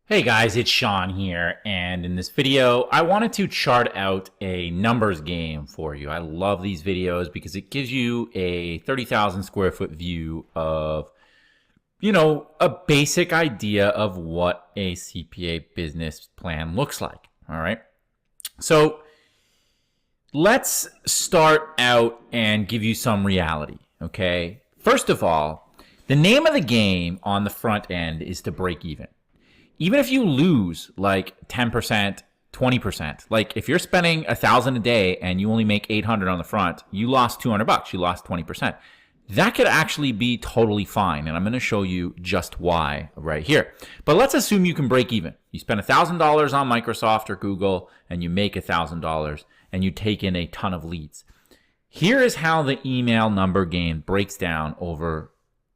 Hey guys, it's Sean here, and in this video, I wanted to chart out a numbers game for you. I love these videos because it gives you a 30,000 square foot view of, a basic idea of what a CPA business plan looks like, all right? So let's start out and give you some reality, okay? First of all, the name of the game on the front end is to break even. Even if you lose like 10%, 20%, like if you're spending $1,000 a day and you only make 800 on the front, you lost $200, you lost 20%. That could actually be totally fine. And I'm going to show you just why right here. But let's assume you can break even. You spend $1,000 on Microsoft or Google and you make $1,000 and you take in a ton of leads. Here is how the email number game breaks down over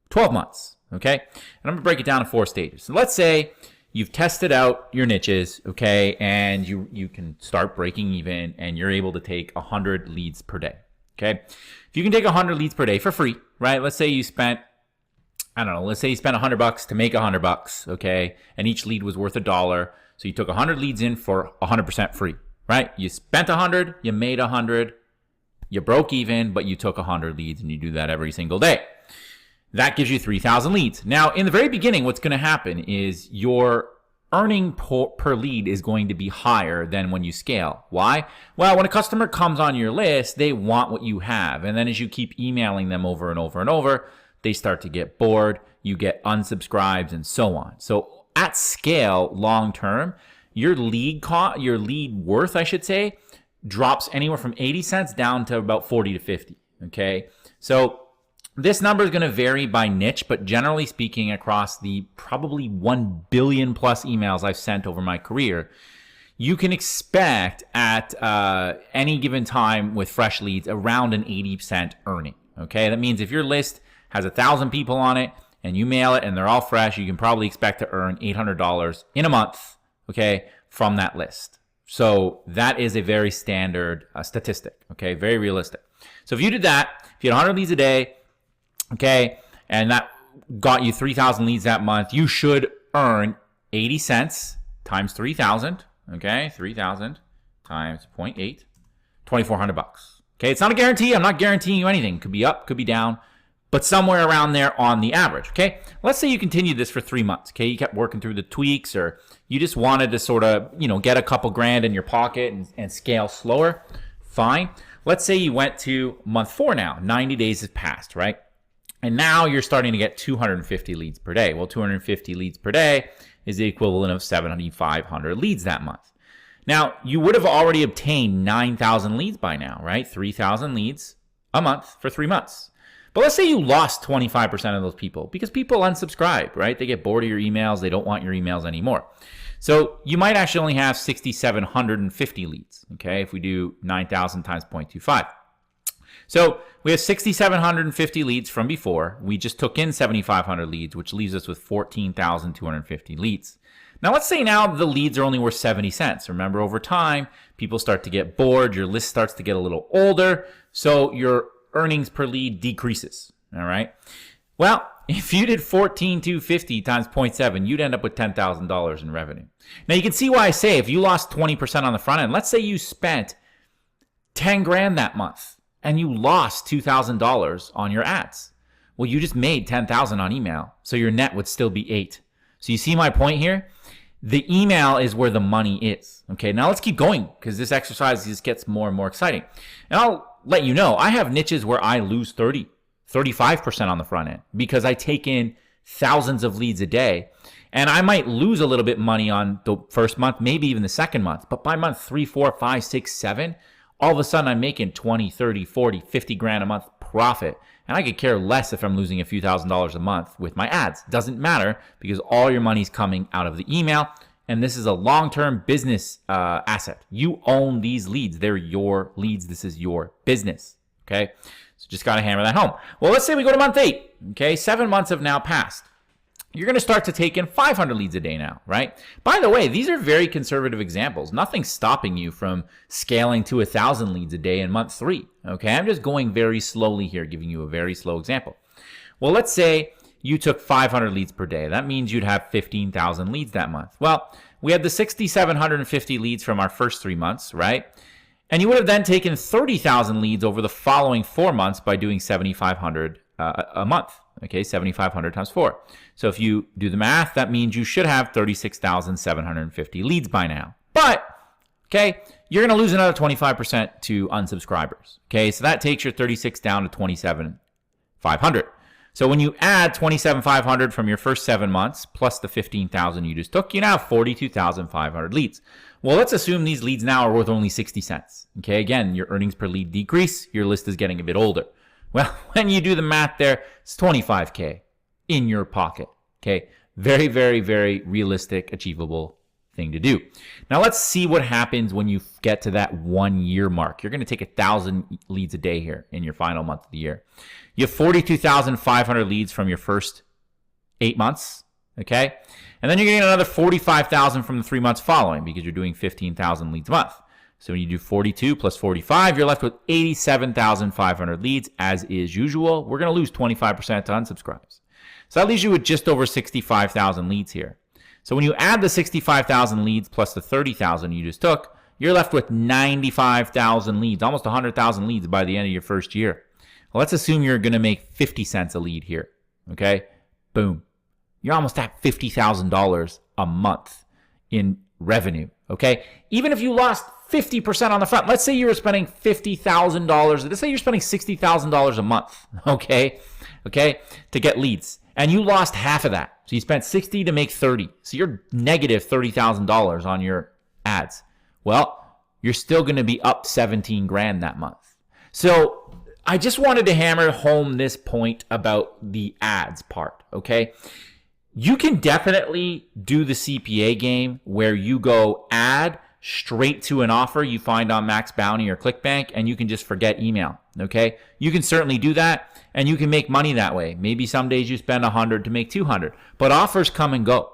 12 months. Okay. And I'm going to break it down in 4 stages. So let's say you've tested out your niches, okay, and you can start breaking even and you're able to take 100 leads per day, okay? If you can take 100 leads per day for free, right? Let's say you spent, let's say you spent $100 to make $100, okay, and each lead was worth $1. So you took 100 leads in for 100% free, right? You spent 100, you made 100, you broke even, but you took 100 leads, and you do that every single day. That gives you 3,000 leads. Now, in the very beginning, what's going to happen is your earning per lead is going to be higher than when you scale. Why? Well, when a customer comes on your list, they want what you have. And then as you keep emailing them over and over and over, they start to get bored, you get unsubscribes, and so on. So at scale, long term, your lead worth, I should say, drops anywhere from 80 cents down to about 40 to 50. Okay. So this number is going to vary by niche, but generally speaking, across the probably 1 billion plus emails I've sent over my career, you can expect at any given time with fresh leads around an 80% earning. Okay, that means if your list has 1,000 people on it and you mail it and they're all fresh, you can probably expect to earn $800 in a month, okay, from that list. So that is a very standard statistic, okay, very realistic. So if you did that, if you had 100 leads a day, okay, and that got you 3,000 leads that month, you should earn 80 cents times 3,000, okay, 3,000 times 0.8, $2,400. Okay, it's not a guarantee. I'm not guaranteeing you anything. Could be up, could be down, but somewhere around there on the average, okay? Let's say you continued this for 3 months, okay? You kept working through the tweaks, or you just wanted to sort of, get a couple grand in your pocket and scale slower. Fine. Let's say you went to month 4 now. 90 days has passed, right? And now you're starting to get 250 leads per day. Well, 250 leads per day is the equivalent of 7,500 leads that month. Now, you would have already obtained 9,000 leads by now, right? 3,000 leads a month for 3 months. But let's say you lost 25% of those people because people unsubscribe, right? They get bored of your emails. They don't want your emails anymore. So you might actually only have 6,750 leads, okay? If we do 9,000 times 0.25. So we have 6,750 leads from before. We just took in 7,500 leads, which leaves us with 14,250 leads. Now let's say now the leads are only worth 70 cents. Remember, over time, people start to get bored. Your list starts to get a little older. So your earnings per lead decreases. All right. Well, if you did 14,250 times 0.7, you'd end up with $10,000 in revenue. Now you can see why I say if you lost 20% on the front end, let's say you spent 10 grand that month, and you lost $2,000 on your ads. Well, you just made $10,000 on email, so your net would still be 8. So you see my point here? The email is where the money is. Okay, now let's keep going because this exercise just gets more and more exciting. And I'll let you know, I have niches where I lose 30, 35% on the front end because I take in thousands of leads a day. And I might lose a little bit money on the first month, maybe even the second month. But by month 3, 4, 5, 6, 7, all of a sudden I'm making 20, 30, 40, 50 grand a month profit. And I could care less if I'm losing a few $1,000s a month with my ads. Doesn't matter because all your money's coming out of the email. And this is a long-term business asset. You own these leads. They're your leads. This is your business. Okay. So just got to hammer that home. Well, let's say we go to month 8. Okay. 7 months have now passed. You're going to start to take in 500 leads a day now, right? By the way, these are very conservative examples. Nothing's stopping you from scaling to 1,000 leads a day in month 3, okay? I'm just going very slowly here, giving you a very slow example. Well, let's say you took 500 leads per day. That means you'd have 15,000 leads that month. Well, we had the 6,750 leads from our first 3 months, right? And you would have then taken 30,000 leads over the following 4 months by doing 7,500 a month. Okay, 7,500 times 4. So if you do the math, that means you should have 36,750 leads by now. But, okay, you're going to lose another 25% to unsubscribers. Okay, so that takes your 36 down to 27,500. So when you add 27,500 from your first 7 months plus the 15,000 you just took, you now have 42,500 leads. Well, let's assume these leads now are worth only 60 cents. Okay, again, your earnings per lead decrease, your list is getting a bit older. Well, when you do the math there, it's 25K in your pocket. Okay, very, very, very realistic, achievable thing to do. Now let's see what happens when you get to that 1 year mark. You're going to take 1,000 leads a day here in your final month of the year. You have 42,500 leads from your first 8 months. Okay, and then you're getting another 45,000 from the 3 months following because you're doing 15,000 leads a month. So when you do 42 plus 45, you're left with 87,500 leads as is usual. We're going to lose 25% to unsubscribes. So that leaves you with just over 65,000 leads here. So when you add the 65,000 leads plus the 30,000 you just took, you're left with 95,000 leads, almost 100,000 leads by the end of your first year. Well, let's assume you're going to make 50 cents a lead here. Okay, boom. You're almost at $50,000 a month in revenue. Okay, even if you lost 50% on the front. Let's say you were spending $50,000. Let's say you're spending $60,000 a month, okay, to get leads, and you lost half of that. So you spent 60 to make 30. So you're negative $30,000 on your ads. Well, you're still going to be up 17 grand that month. So I just wanted to hammer home this point about the ads part, okay? You can definitely do the CPA game where you go ad straight to an offer you find on Max Bounty or ClickBank, and you can just forget email. Okay, you can certainly do that, and you can make money that way. Maybe some days you spend 100 to make 200, but offers come and go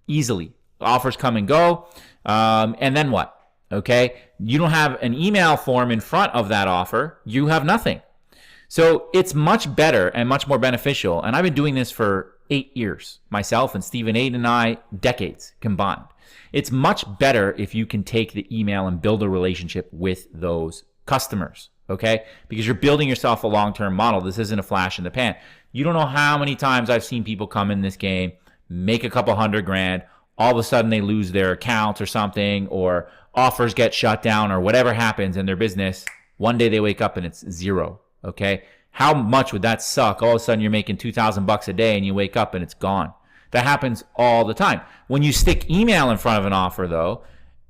easily. Offers come and go, and then what? Okay, you don't have an email form in front of that offer. You have nothing. So it's much better and much more beneficial. And I've been doing this for 8 years myself, and Stephen 8 and I, decades combined. It's much better if you can take the email and build a relationship with those customers, okay? Because you're building yourself a long-term model. This isn't a flash in the pan. You don't know how many times I've seen people come in this game, make a couple $100 grand, all of a sudden they lose their account or something, or offers get shut down or whatever happens in their business. One day they wake up and it's zero, okay? How much would that suck? All of a sudden you're making $2,000 a day and you wake up and it's gone. That happens all the time. When you stick email in front of an offer, though,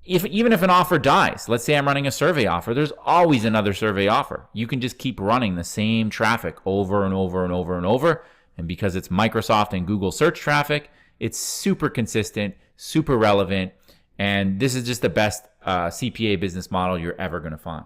even if an offer dies, let's say I'm running a survey offer, there's always another survey offer. You can just keep running the same traffic over and over and over and over. And because it's Microsoft and Google search traffic, it's super consistent, super relevant. And this is just the best CPA business model you're ever going to find.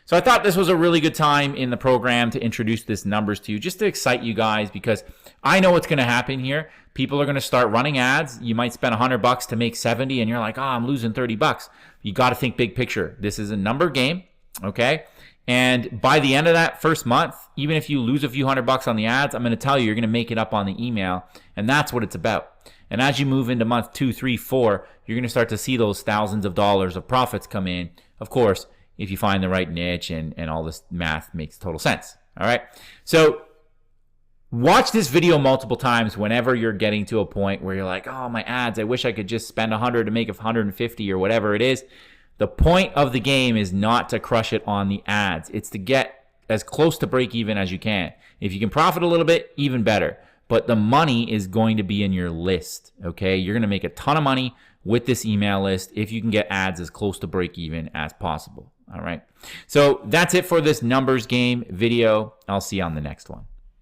So I thought this was a really good time in the program to introduce this numbers to you, just to excite you guys, because I know what's going to happen here. People are going to start running ads. You might spend $100 to make 70, and you're like, oh, I'm losing $30. You got to think big picture. This is a number game, okay? And by the end of that first month, even if you lose a few $100 on the ads, I'm going to tell you, you're going to make it up on the email, and that's what it's about. And as you move into month 2, 3, 4, you're going to start to see those thousands of dollars of profits come in. Of course, if you find the right niche and all this math makes total sense. All right. So watch this video multiple times whenever you're getting to a point where you're like, oh, my ads, I wish I could just spend 100 to make 150 or whatever it is. The point of the game is not to crush it on the ads. It's to get as close to break even as you can. If you can profit a little bit, even better. But the money is going to be in your list. Okay. You're going to make a ton of money with this email list if you can get ads as close to break even as possible. All right. So that's it for this numbers game video. I'll see you on the next one.